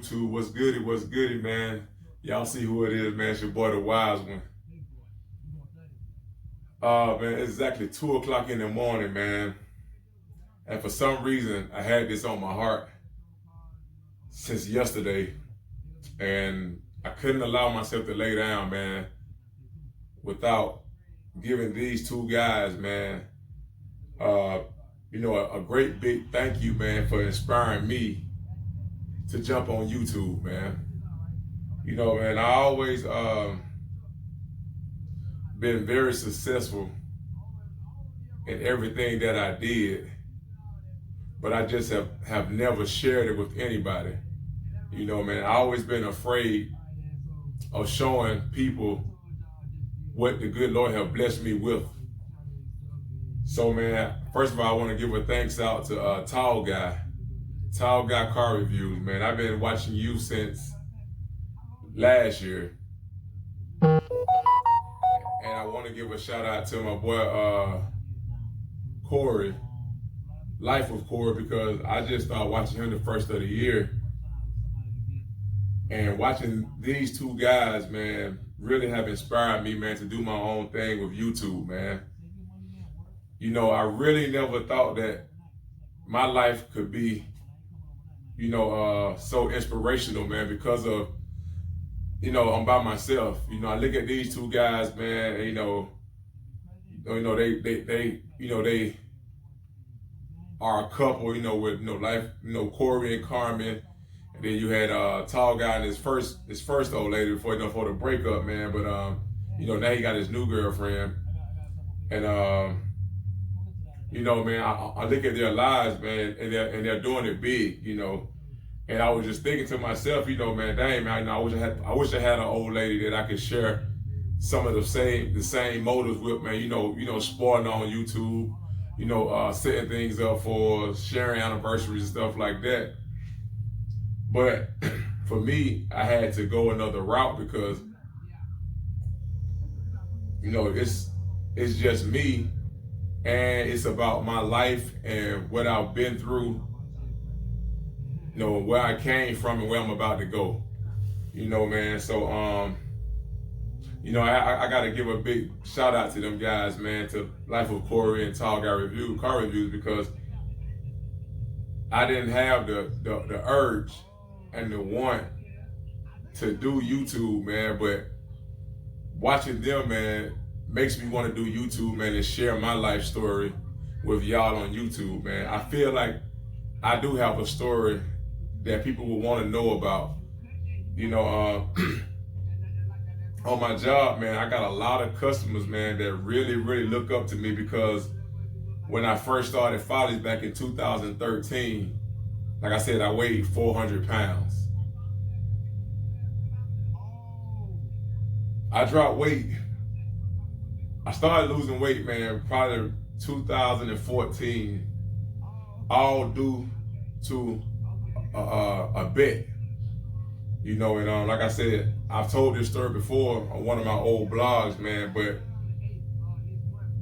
YouTube? What's goody? What's goody, man? Y'all see who it is, man. It's your boy, the wise one. Man, it's exactly 2 o'clock in the morning, man. And for some reason, I had this on my heart since yesterday. And I couldn't allow myself to lay down, man, without giving these 2 guys, man, a great big thank you, man, for inspiring me to jump on YouTube, man. You know, man, I always been very successful in everything that I did, but I just have never shared it with anybody. You know, man, I always been afraid of showing people what the good Lord have blessed me with. So, man, first of all, I want to give a thanks out to Tall Guy Car Reviews, man. I've been watching you since last year. And I want to give a shout out to my boy, Corey, Life with Corey, because I just started watching him the first of the year. And watching these 2 guys, man, really have inspired me, man, to do my own thing with YouTube, man. You know, I really never thought that my life could be, so inspirational, man, because of, I'm by myself. You know, I look at these 2 guys, man, and, they are a couple, with, life, Corey and Carmen. And then you had Tall Guy and his first old lady before the breakup, man. But now he got his new girlfriend. And man, I look at their lives, man, and they're doing it big, And I was just thinking to myself, man, dang, man, I wish I had an old lady that I could share some of the same motives with, man. Sporting on YouTube, setting things up for sharing anniversaries and stuff like that. But for me, I had to go another route because, it's just me, and it's about my life and what I've been through, where I came from and where I'm about to go, man. So, I got to give a big shout out to them guys, man, to Life with Corey and Tall Guy Car Reviews, because I didn't have the urge and the want to do YouTube, man, but watching them, man, makes me want to do YouTube, man, and share my life story with y'all on YouTube, man. I feel like I do have a story that people will want to know about. On my job, man, I got a lot of customers, man, that really, really look up to me, because when I first started Follies back in 2013, like I said, I weighed 400 pounds. I dropped weight. I started losing weight, man, probably 2014, all due to a bet. And like I said, I've told this story before on one of my old blogs, man, but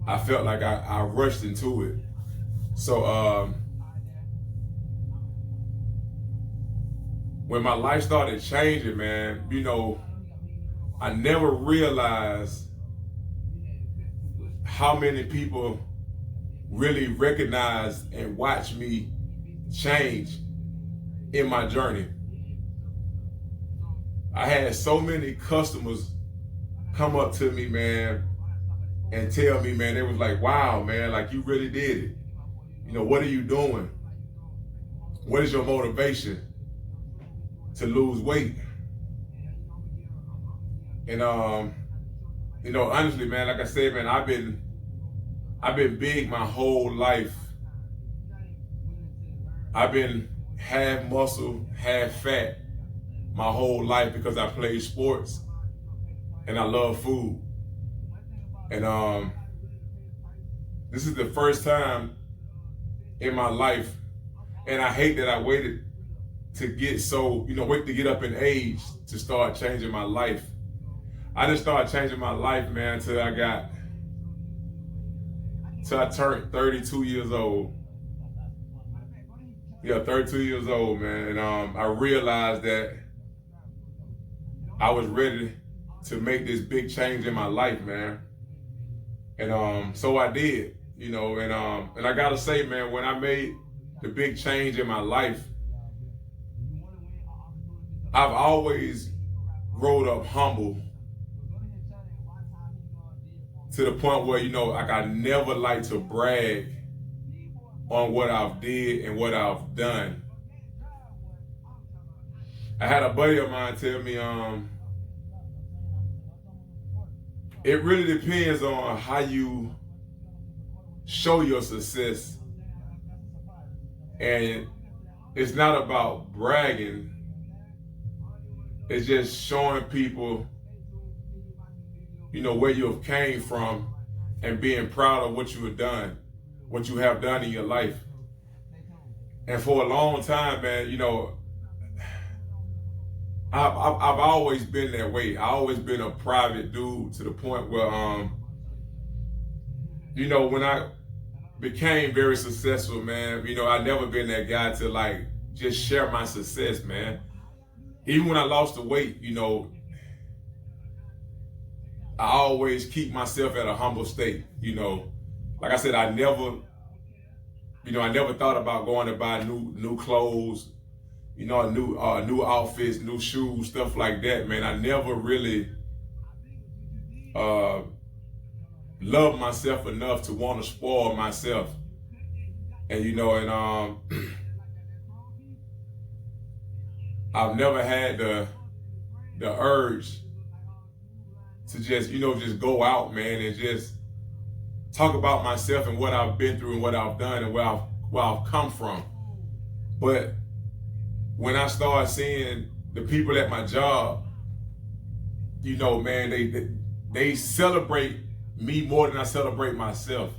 I felt like I rushed into it. So, when my life started changing, man, I never realized how many people really recognize and watch me change in my journey. I had so many customers come up to me, man, and tell me, man, they was like, wow, man, like, you really did it. What are you doing? What is your motivation to lose weight? And honestly, man, like I said, man, I've been big my whole life. I've been half muscle, half fat my whole life because I played sports and I love food. And this is the first time in my life, and I hate that I waited to get wait to get up in age to start changing my life. I just started changing my life, man, till I turned 32 years old. Yeah, 32 years old, man. And I realized that I was ready to make this big change in my life, man. And so I did, and I gotta say, man, when I made the big change in my life, I've always growed up humble to the point where, like I never like to brag on what I've did and what I've done. I had a buddy of mine tell me, it really depends on how you show your success. And it's not about bragging. It's just showing people, where you have came from and being proud of what you have done, in your life. And for a long time, man, I've always been that way. I've always been a private dude to the point where, when I became very successful, man, I never been that guy to like just share my success, man. Even when I lost the weight, I always keep myself at a humble state. Like I said, I never thought about going to buy new clothes, new outfits, new shoes, stuff like that, man. I never really loved myself enough to want to spoil myself. And I've never had the urge to just go out, man, and just talk about myself and what I've been through and what I've done and where I've come from. But when I started seeing the people at my job, man, they celebrate me more than I celebrate myself.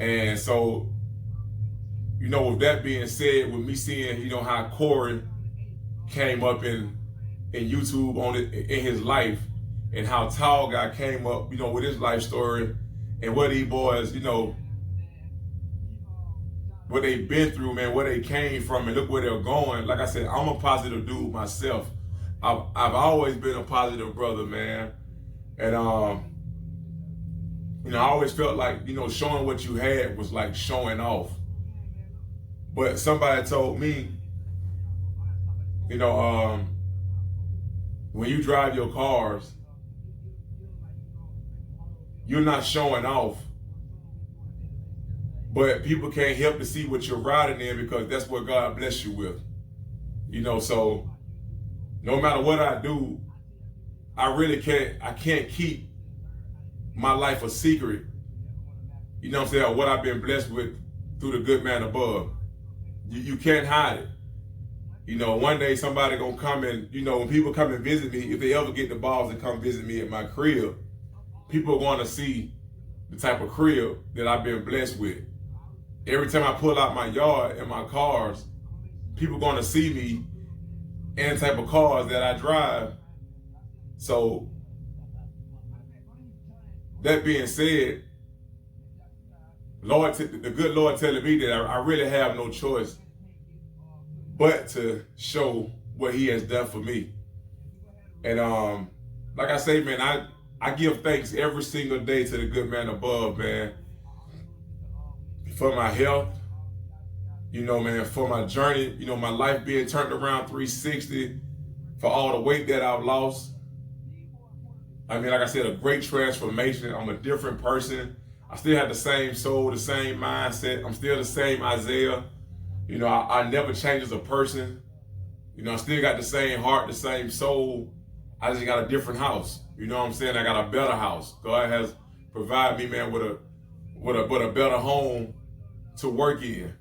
And so, with that being said, with me seeing, how Corey came up in YouTube in his life, and how Tall Guy came up, with his life story, and what these boys, what they've been through, man, where they came from, and look where they're going. Like I said, I'm a positive dude myself. I've always been a positive brother, man. And I always felt like, showing what you had was like showing off. But somebody told me, when you drive your cars, you're not showing off. But people can't help to see what you're riding in because that's what God bless you with. So no matter what I do, I can't keep my life a secret. What I've been blessed with through the good man above. You can't hide it. One day somebody gonna come and, when people come and visit me, if they ever get the balls to come visit me at my crib, people want to see the type of crib that I've been blessed with. Every time I pull out my yard and my cars, people going to see me and the type of cars that I drive. So, that being said, the good Lord telling me that I really have no choice but to show what He has done for me. And like I say, man, I give thanks every single day to the good man above, man, for my health, man, for my journey, my life being turned around 360, for all the weight that I've lost. I mean, like I said, a great transformation. I'm a different person. I still have the same soul, the same mindset. I'm still the same Isaiah. I never change as a person. I still got the same heart, the same soul. I just got a different house. You know what I'm saying? I got a better house. God has provided me, man, with a better home to work in.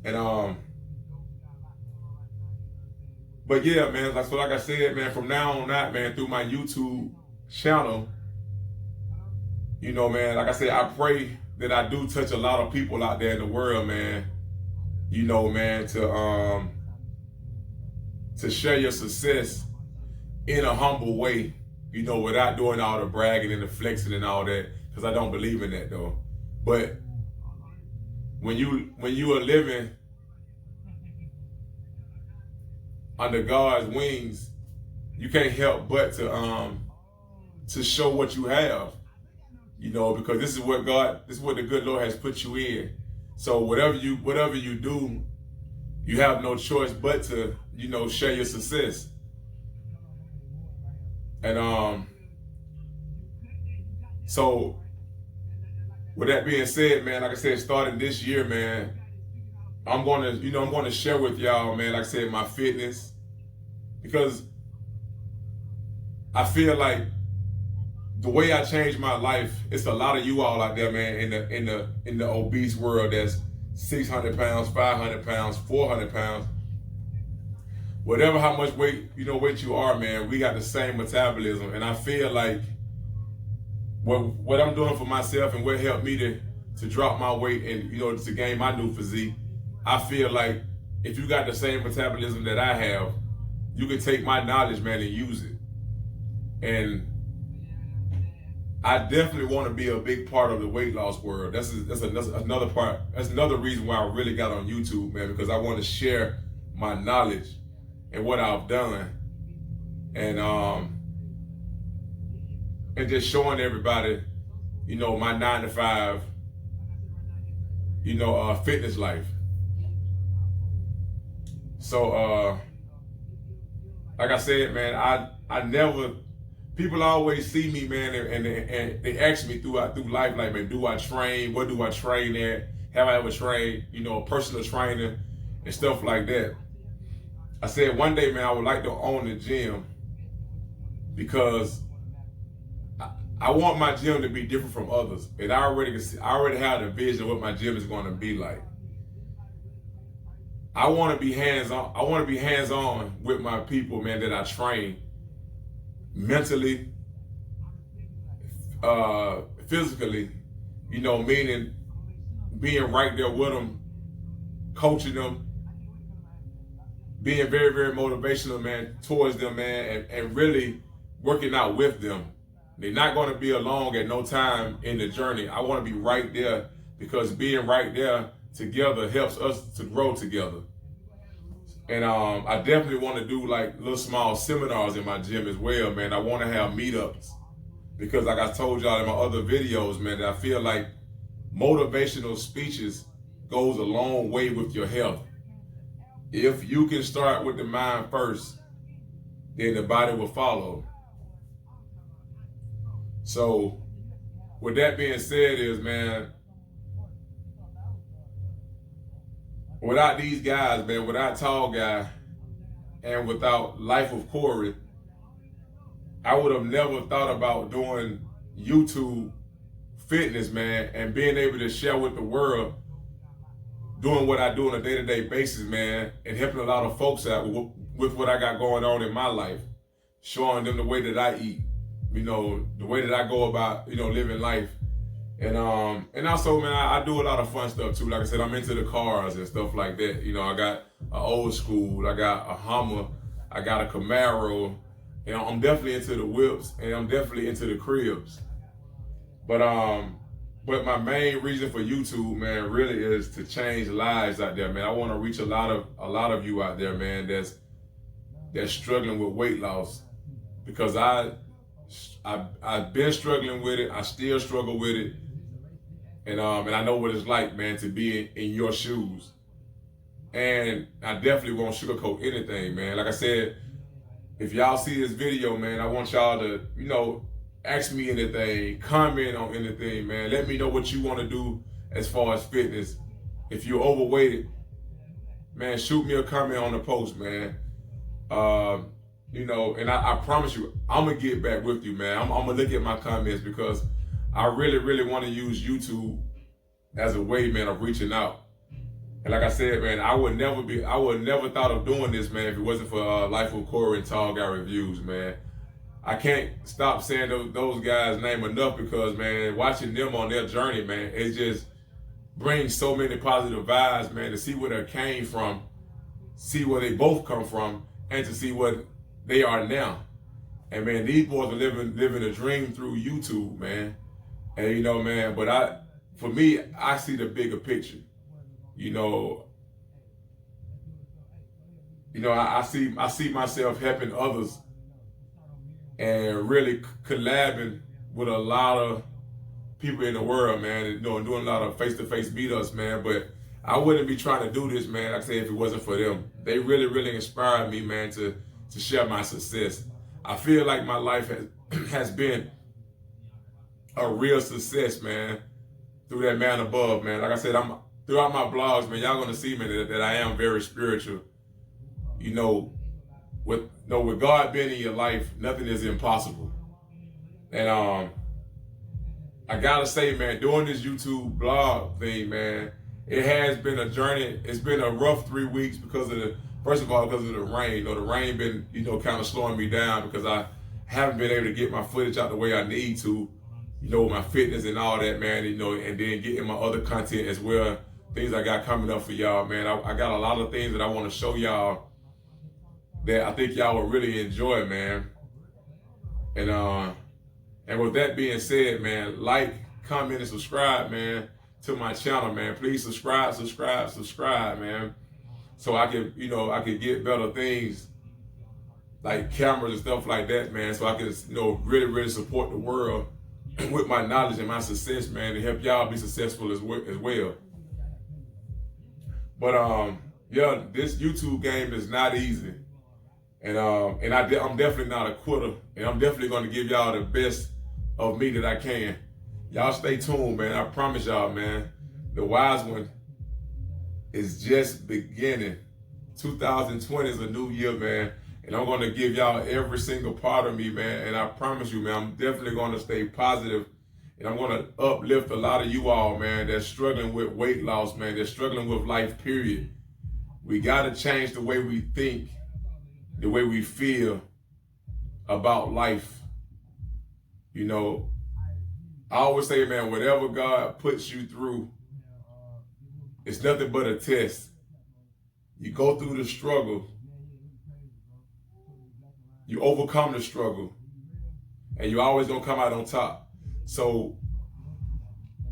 And but yeah, man, like I said, man, from now on out, man, through my YouTube channel, man, like I said, I pray that I do touch a lot of people out there in the world, man. Man, to share your success in a humble way, without doing all the bragging and the flexing and all that, because I don't believe in that though. But when you are living under God's wings, you can't help but to show what you have, you know, because this is what the good Lord has put you in. So whatever you do, you have no choice but to, you know, share your success. And so with that being said, man, like I said, starting this year, man, I'm gonna share with y'all, man, like I said, my fitness, because I feel like the way I changed my life, it's a lot of you all out there, man, in the obese world that's 600 pounds, 500 pounds, 400 pounds. Whatever how much weight you are, man, we got the same metabolism. And I feel like what I'm doing for myself and what helped me to drop my weight and, you know, to gain my new physique, I feel like if you got the same metabolism that I have, you can take my knowledge, man, and use it. And I definitely want to be a big part of the weight loss world. That's another part. That's another reason why I really got on YouTube, man, because I want to share my knowledge and what I've done, and just showing everybody, you know, my 9 to 5, you know, fitness life. So, like I said, man, I never. People always see me, man, and they ask me through life, like, man, do I train? What do I train at? Have I ever trained, you know, a personal trainer and stuff like that? I said one day, man, I would like to own a gym because I want my gym to be different from others, and I already have the vision of what my gym is going to be like. I want to be hands-on. I want to be hands-on with my people, man, that I train. Mentally, physically, you know, meaning being right there with them, coaching them, being very, very motivational, man, towards them, man, and really working out with them. They're not going to be along at no time in the journey. I want to be right there, because being right there together helps us to grow together. And I definitely want to do like little small seminars in my gym as well, man. I want to have meetups, because like I told y'all in my other videos, man, that I feel like motivational speeches goes a long way with your health. If you can start with the mind first, then the body will follow. So with that being said is, man, without these guys, man, without Tall Guy and without Life with Corey, I would have never thought about doing YouTube fitness, man, and being able to share with the world, doing what I do on a day-to-day basis, man, and helping a lot of folks out with what I got going on in my life, showing them the way that I eat, you know, the way that I go about, you know, living life. And also, man, I do a lot of fun stuff too. Like I said, I'm into the cars and stuff like that. You know, I got an old school, I got a Hummer, I got a Camaro. You know, I'm definitely into the whips, and I'm definitely into the cribs. But my main reason for YouTube, man, really is to change lives out there, man. I want to reach a lot of you out there, man, that's struggling with weight loss, because I've been struggling with it. I still struggle with it. And I know what it's like, man, to be in your shoes. And I definitely won't sugarcoat anything, man. Like I said, if y'all see this video, man, I want y'all to, you know, ask me anything, comment on anything, man. Let me know what you want to do as far as fitness. If you're overweighted, man, shoot me a comment on the post, man. You know, and I promise you, I'm going to get back with you, man. I'm going to look at my comments, because I really, really want to use YouTube as a way, man, of reaching out. And like I said, man, I would never thought of doing this, man, if it wasn't for Life with Corey and Tall Guy Reviews, man. I can't stop saying those guys' name enough, because, man, watching them on their journey, man, it just brings so many positive vibes, man, to see where they came from, see where they both come from, and to see what they are now. And, man, these boys are living a dream through YouTube, man. And, you know, man, but for me, I see the bigger picture. You know, I see myself helping others and really collabing with a lot of people in the world, man. And, doing a lot of face-to-face meetups, man. But I wouldn't be trying to do this, man, like I say, if it wasn't for them. They really, really inspired me, man, to share my success. I feel like my life has been a real success, man, through that man above, man. Like I said, throughout my blogs, man, y'all gonna see, man, that I am very spiritual. With God being in your life, nothing is impossible. And I gotta say, man, doing this YouTube blog thing, man, it has been a journey. It's been a rough 3 weeks because of first of all, because of the rain. The rain been, kind of slowing me down because I haven't been able to get my footage out the way I need to, with my fitness and all that, man, and then getting my other content as well, things I got coming up for y'all, man. I got a lot of things that I want to show y'all that I think y'all will really enjoy, man. And with that being said, man, like, comment, and subscribe, man, to my channel, man. Please subscribe, man. So I can, I can get better things like cameras and stuff like that, man. So I can, really, really support the world with my knowledge and my success, man, to help y'all be successful as well. But yeah, this YouTube game is not easy. And I'm definitely not a quitter. And I'm definitely going to give y'all the best of me that I can. Y'all stay tuned, man. I promise y'all, man. The wise one is just beginning. 2020 is a new year, man. And I'm going to give y'all every single part of me, man. And I promise you, man, I'm definitely going to stay positive. And I'm going to uplift a lot of you all, man, that's struggling with weight loss, man. That's struggling with life, period. We got to change the way we think, the way we feel about life. I always say, man, whatever God puts you through, it's nothing but a test. You go through the struggle. You overcome the struggle. And you're always going to come out on top. So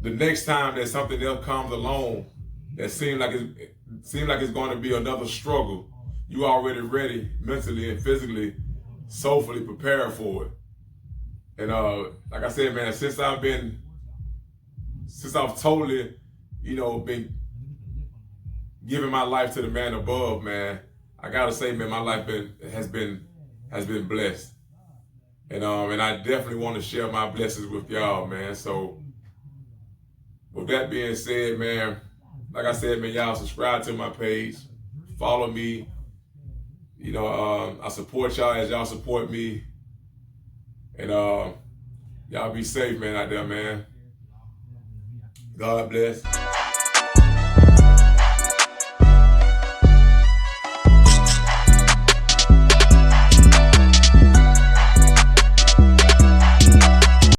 the next time that something else comes along that seems like it's going to be another struggle, you already ready mentally and physically, soulfully prepared for it. And like I said, man, since I've totally, been giving my life to the man above, man, I gotta say, man, my life has been blessed. And I definitely want to share my blessings with y'all, man. So with that being said, man, like I said, man, y'all subscribe to my page, follow me. I support y'all as y'all support me. And y'all be safe, man, out there, man. God bless.